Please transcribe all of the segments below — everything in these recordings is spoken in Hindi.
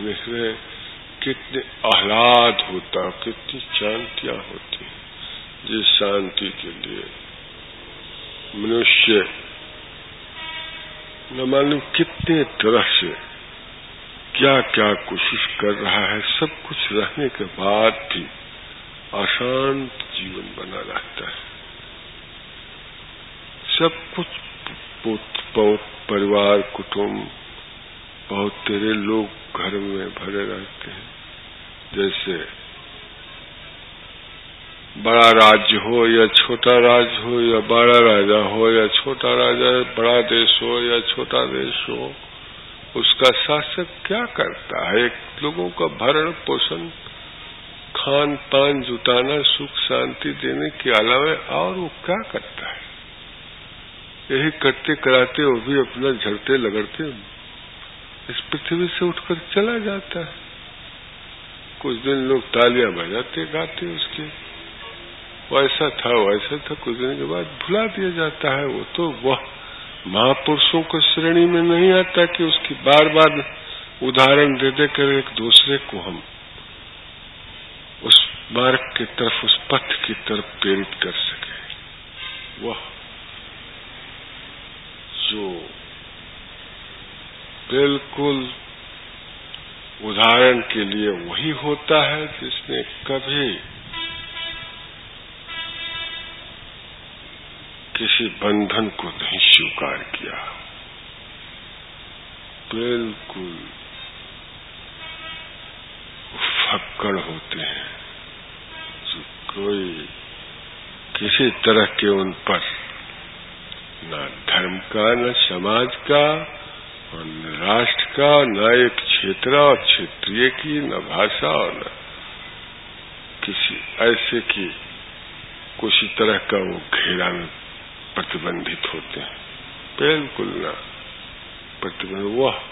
इसमें कितने आह्लाद होता, कितनी शांतियां होती। जिस शांति के लिए मनुष्य न मालूम कितने तरह से क्या क्या कोशिश कर रहा है, सब कुछ रहने के बाद भी अशांत जीवन बना रहता है। सब कुछ परिवार, कुटुंब, बहुत तेरे लोग घर में भरे रहते हैं। जैसे बड़ा राज्य हो या छोटा राज्य हो, या बड़ा राजा हो या छोटा राजा, बड़ा देश हो या छोटा देश हो, उसका शासक क्या करता है? एक लोगों का भरण पोषण, खान पान जुटाना, सुख शांति देने के अलावा और वो क्या करता है? यही करते कराते वो भी अपना झड़ते लगड़ते इस पृथ्वी से उठकर चला जाता है। कुछ दिन लोग तालियां बजाते गाते उसके, वैसा था वैसा था, कुछ दिन के बाद भुला दिया जाता है। वो तो वह महापुरुषों को श्रेणी में नहीं आता कि उसकी बार बार उदाहरण दे देकर एक दूसरे को हम उस मार्ग की तरफ, उस पथ की तरफ प्रेरित कर सके। वह जो बिल्कुल उदाहरण के लिए वही होता है जिसने कभी किसी बंधन को नहीं स्वीकार किया। बिल्कुल फक्कड़ होते हैं जो कोई किसी तरह के उन पर न धर्म का, न समाज का, और न राष्ट्र का, न एक क्षेत्र और क्षेत्रीय की, न भाषा, और न किसी ऐसे की किसी तरह का वो घेरा में प्रतिबंधित होते हैं। बिल्कुल न प्रतिबंध। वह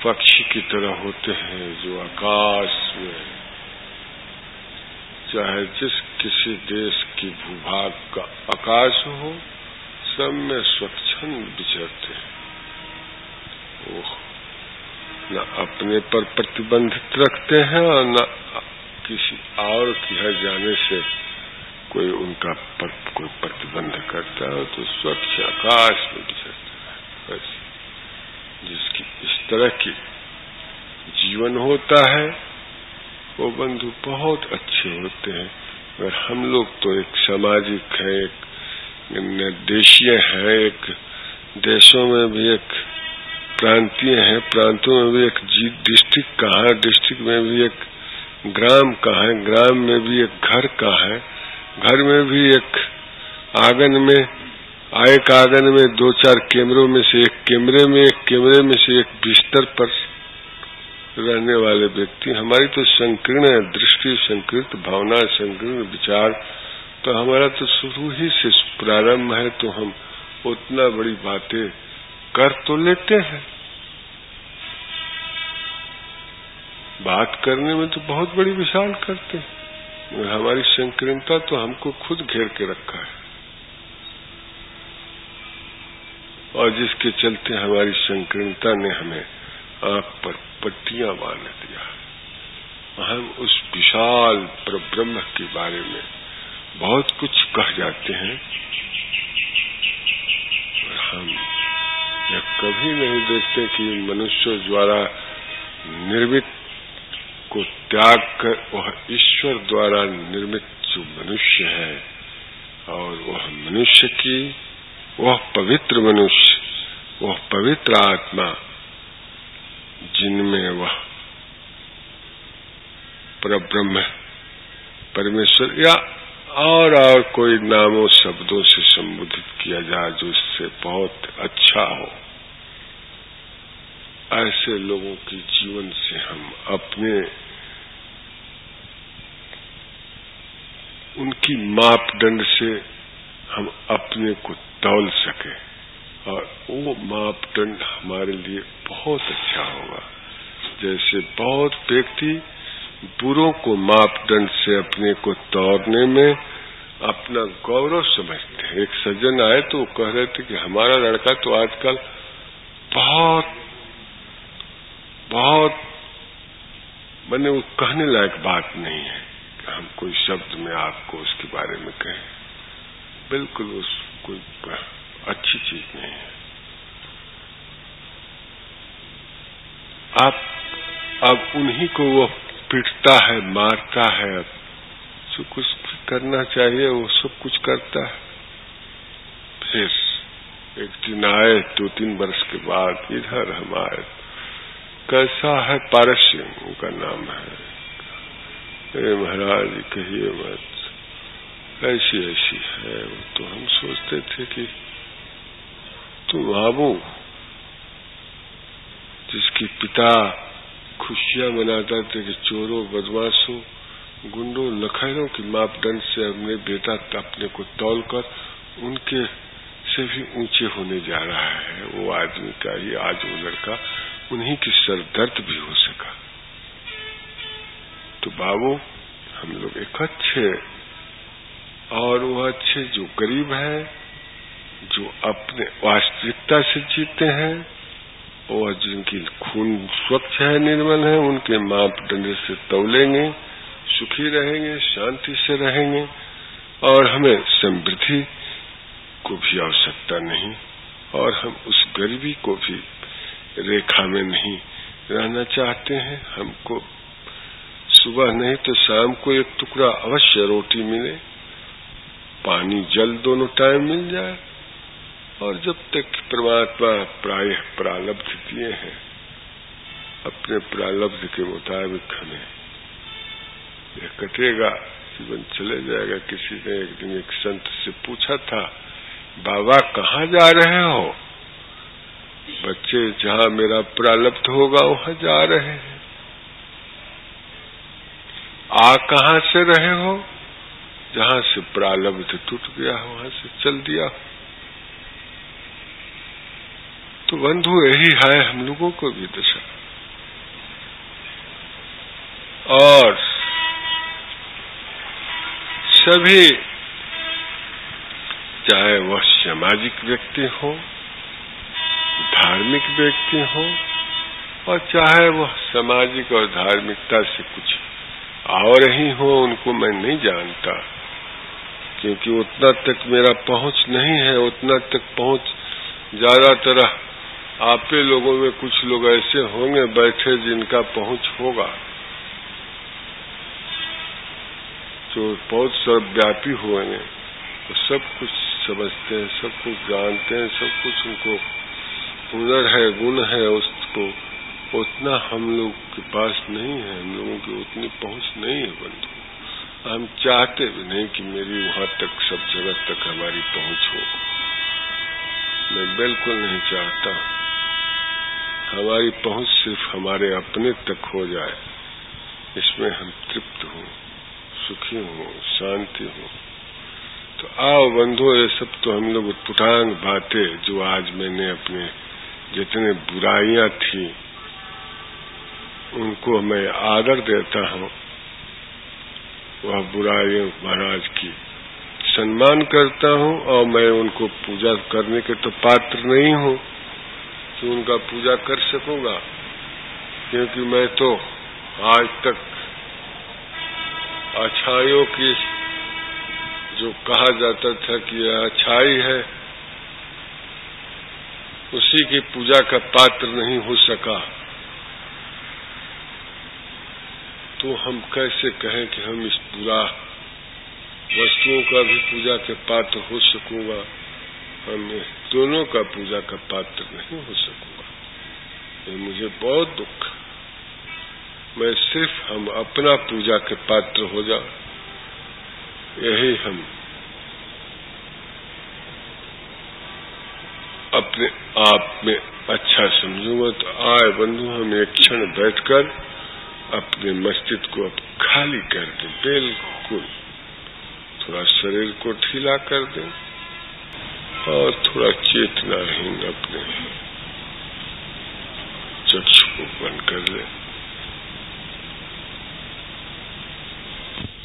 पक्षी की तरह होते हैं जो आकाश में, चाहे जिस किसी देश की भूभाग का आकाश हो, सब में स्वच्छंद विचरते हैं। वो न अपने पर प्रतिबंधित रखते हैं और न किसी और की है जाने से कोई उनका कोई प्रतिबंध करता है, तो स्वच्छ आकाश में विचरते हैं। जिसकी इस तरह की जीवन होता है वो बंधु बहुत अच्छे होते हैं। और हम लोग तो एक सामाजिक है, एक देशीय है, एक देशों में भी एक प्रांतीय है, प्रांतों में भी एक डिस्ट्रिक्ट का है, डिस्ट्रिक्ट में भी एक ग्राम का है, ग्राम में भी एक घर का है, घर में भी एक आंगन में, एक आंगन में 2-4 कैमरों में से एक कैमरे में, एक कैमरे में से एक बिस्तर पर रहने वाले व्यक्ति। हमारी तो संकीर्ण दृष्टि, संकीर्ण भावना, संकीर्ण विचार, तो हमारा तो शुरू ही से प्रारंभ है, तो हम उतना बड़ी बातें कर तो लेते हैं। बात करने में तो बहुत बड़ी विशाल करते हैं, हमारी संकीर्णता तो हमको खुद घेर के रखा है, और जिसके चलते हमारी संकीर्णता ने हमें आंख पर पट्टियां बांध दिया। हम उस विशाल परब्रह्म के बारे में बहुत कुछ कह जाते हैं, और हम यह कभी नहीं देखते कि मनुष्य द्वारा निर्मित को त्याग कर वह ईश्वर द्वारा निर्मित जो मनुष्य है, और वह मनुष्य की, वह पवित्र मनुष्य, वह पवित्र आत्मा, जिनमें वह परब्रह्म परमेश्वर या और कोई नामों शब्दों से संबोधित किया जाए जो इससे बहुत अच्छा हो, ऐसे लोगों के जीवन से हम अपने उनकी मापदंड से हम अपने को तौल सके, और वो मापदंड हमारे लिए बहुत अच्छा होगा। जैसे बहुत व्यक्ति बुरों को मापदंड से अपने को तोड़ने में अपना गौरव समझते हैं। एक सज्जन आए तो वो कह रहे थे कि हमारा लड़का तो आजकल बहुत माने वो कहने लायक बात नहीं है कि हम कोई शब्द में आपको उसके बारे में कहें। बिल्कुल उस कोई अच्छी चीज नहीं है। आप अब उन्हीं को वो पीटता है, मारता है। अब जो कुछ करना चाहिए वो सब कुछ करता है। फिर एक दिन आए 2-3 वर्ष के बाद इधर हम आए। कैसा है पारस सिंह उनका नाम है। अरे महाराज कहिए मत, ऐसी ऐसी है। तो हम सोचते थे कि तुम बाबू जिसके पिता खुशियां मनाता थे कि चोरों, बदमाशों, गुंडों, लखैरों के मापदंड से हमने बेटा अपने को तौलकर उनके से भी ऊंचे होने जा रहा है। वो आदमी का ही आज वो लड़का उन्हीं की सर दर्द भी हो सका। तो बाबू हम लोग एक अच्छे, और वो अच्छे जो गरीब है, जो अपने वास्तविकता से जीते हैं और जिनकी खून स्वच्छ है, निर्मल है, उनके मापदंड से तौलेंगे, सुखी रहेंगे, शांति से रहेंगे और हमें समृद्धि को भी आवश्यकता नहीं और हम उस गरीबी को भी रेखा में नहीं रहना चाहते हैं। हमको सुबह नहीं तो शाम को एक टुकड़ा अवश्य रोटी मिले, पानी जल दोनों टाइम मिल जाए और जब तक परमात्मा प्रायः प्रारब्ध दिए हैं, अपने प्रारब्ध के मुताबिक हमें यह कटेगा, जीवन चले जाएगा। किसी ने एक दिन एक संत से पूछा था, बाबा कहाँ जा रहे हो? बच्चे जहाँ मेरा प्रारब्ध होगा वहाँ जा रहे हैं। आ कहाँ से रहे हो? जहाँ से प्रारब्ध टूट गया वहाँ से चल दिया। तो बंधु यही है हम लोगों को भी दशा। और सभी, चाहे वह सामाजिक व्यक्ति हो, धार्मिक व्यक्ति हो, और चाहे वह सामाजिक और धार्मिकता से कुछ और ही हो, उनको मैं नहीं जानता क्योंकि उतना तक मेरा पहुंच नहीं है। उतना तक पहुंच ज्यादातर आपे लोगों में कुछ लोग ऐसे होंगे बैठे जिनका पहुंच होगा, जो बहुत सर्वव्यापी होंगे, तो सब कुछ समझते हैं, सब कुछ जानते हैं, सब कुछ उनको हुनर है, गुण है। उसको उतना हम लोग के पास नहीं है, हम लोगों की उतनी पहुंच नहीं है बंधु। हम चाहते भी नहीं कि मेरी वहां तक, सब जगह तक हमारी पहुंच हो। मैं बिल्कुल नहीं चाहता। हमारी पहुंच सिर्फ हमारे अपने तक हो जाए, इसमें हम तृप्त हों, सुखी हों, शांति हो। तो आओ बंधु, ये सब तो हम लोग पुटांग बातें जो आज मैंने अपने जितने बुराइयां थी उनको मैं आदर देता हूँ। वह बुराइयों महाराज की सम्मान करता हूँ और मैं उनको पूजा करने के तो पात्र नहीं हूँ कि उनका पूजा कर सकूंगा, क्योंकि मैं तो आज तक अच्छाइयों की, जो कहा जाता था कि यह अच्छाई है, उसी की पूजा का पात्र नहीं हो सका। तो हम कैसे कहें कि हम इस बुरा वस्तुओं का भी पूजा के पात्र हो सकूंगा? हम दोनों का पूजा का पात्र नहीं हो सकूंगा। ये मुझे बहुत दुख। मैं सिर्फ हम अपना पूजा के पात्र हो जाओ, यही हम अपने आप में अच्छा समझूंगा। तो आए बंधु, हम एक क्षण बैठकर अपने मस्तिष्क को अब खाली कर दें, बिल्कुल थोड़ा शरीर को ढीला कर दें और थोड़ा चेतनाहीन अपने चक्षु को बंद कर लें।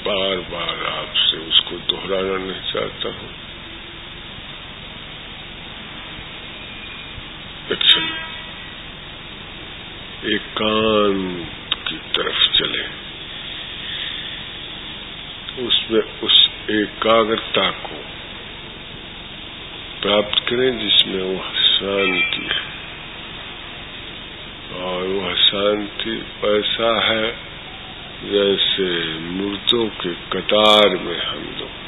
बार बार आपसे उसको दोहराना नहीं चाहता हूँ। एकांत की तरफ चले, उसमें उस एकाग्रता को प्राप्त करें जिसमें वह शांति है। और वह शांति ऐसा है जैसे मुर्दों के कतार में हम लोग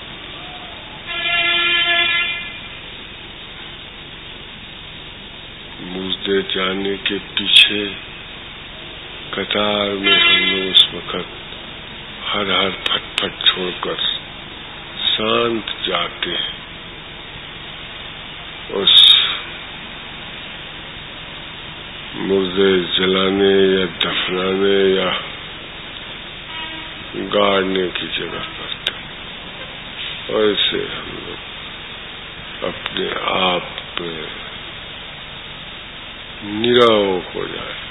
मुर्दे जाने के पीछे कतार में हम लोग उस वक्त हर फटफट छोड़कर शांत जाते हैं। उस मुर्दे जलाने या दफनाने या गाड़ने की जगह पर, और ऐसे हम लोग अपने आप पे नीरव हो जाए।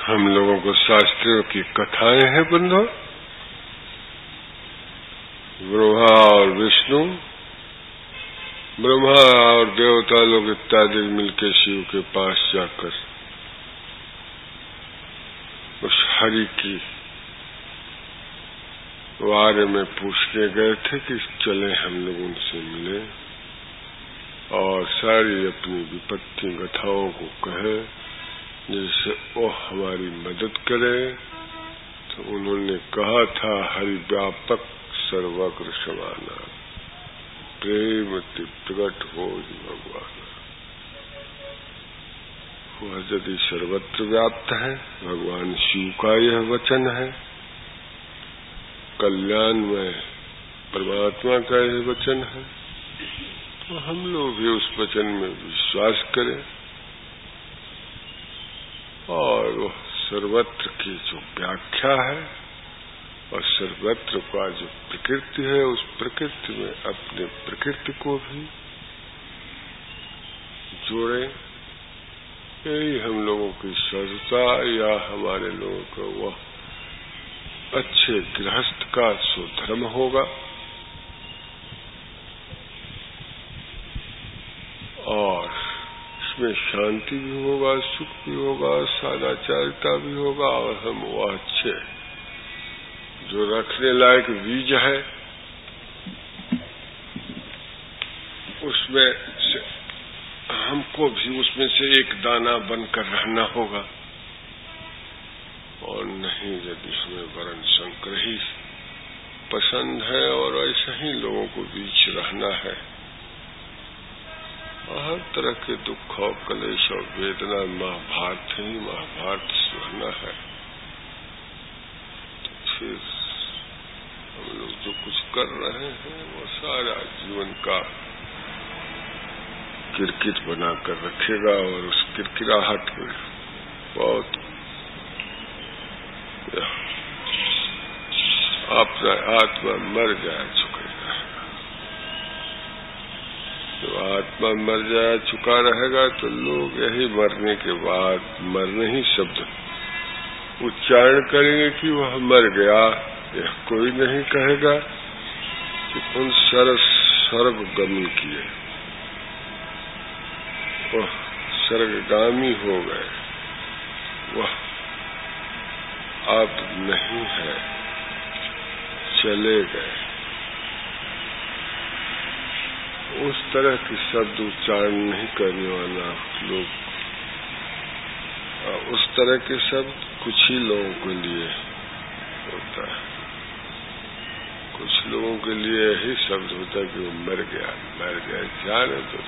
हम लोगों को शास्त्रियों की कथाएं हैं बंधु। ब्रह्मा और विष्णु, ब्रह्मा और देवता लोग इत्यादि मिलकर शिव के पास जाकर उस हरि की बारे में पूछने गए थे कि चले हम लोग उनसे मिले और सारी अपनी विपत्ति कथाओं को कहे जिससे वो हमारी मदद करे। तो उन्होंने कहा था, हरि व्यापक सर्वत्र समाना, प्रेम प्रकट हो भगवान। वह यदि सर्वत्र व्याप्त है, भगवान शिव का यह वचन है, कल्याण में परमात्मा का यह वचन है, तो हम लोग भी उस वचन में विश्वास करें और वह सर्वत्र की जो व्याख्या है और सर्वत्र का जो प्रकृति है, उस प्रकृति में अपने प्रकृति को भी जोड़े। यही हम लोगों की सहजता या हमारे लोगों का वह अच्छे गृहस्थ का सुधर्म होगा। और इसमें शांति भी होगा, सुख भी होगा, सदाचारिता भी होगा और हम वो अच्छे जो रखने लायक बीज है उसमें से हमको भी उसमें से एक दाना बनकर रहना होगा। और नहीं यदि हमें वरण शंकर ही पसंद है और ऐसे ही लोगों को बीच रहना है और हर तरह के दुख और कलेश और वेदना महाभारत ही महाभारत सुनना है, तो फिर हम लोग जो कुछ कर रहे हैं वो सारा जीवन का किरकिट बनाकर रखेगा और उस किरकिराहट में बहुत अपना आत्मा मर जा चुकेगा। तो आत्मा मर जा चुका रहेगा तो लोग यही मरने के बाद मरने ही शब्द उच्चारण करेंगे कि वह मर गया। यह कोई नहीं कहेगा कि उन सर्व गमन किए, वह स्वर्गगामी हो गए, वह अब नहीं है, चले गए। उस तरह के शब्द उच्चारण नहीं करने वाला लोग, उस तरह के शब्द कुछ ही लोगों के लिए होता है। कुछ लोगों के लिए यही शब्द होता है कि वो मर गया, जाने तो